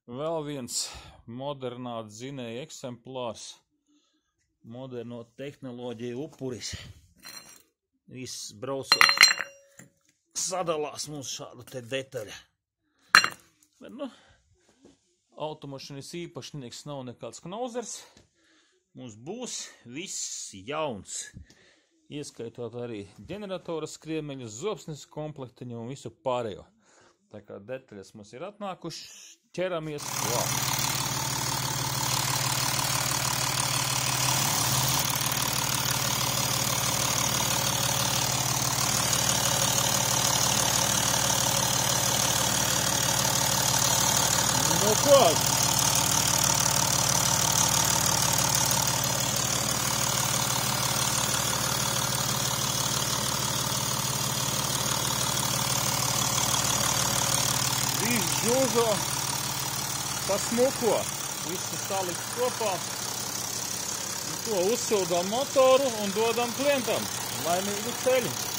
Vēl viens modernā dzinēja eksemplārs, moderno tehnoloģiju upuris. Viss braucot sadalās mums šāda te detaļa. Bet, automašīnas īpašnieks nav nekāds knauzers. Mums būs viss jauns. Ieskaitot arī ģeneratora skriemeļus, zobsnes komplektiņu un visu pārējo. Tā kā detaļas mums ir atnākušas, ķeramies klāt. Nu ko? Viss žūžo, pasmuko, visu salikt kopā. Un to uzsildām motoru un dodam klientam. Laimīgu ceļu!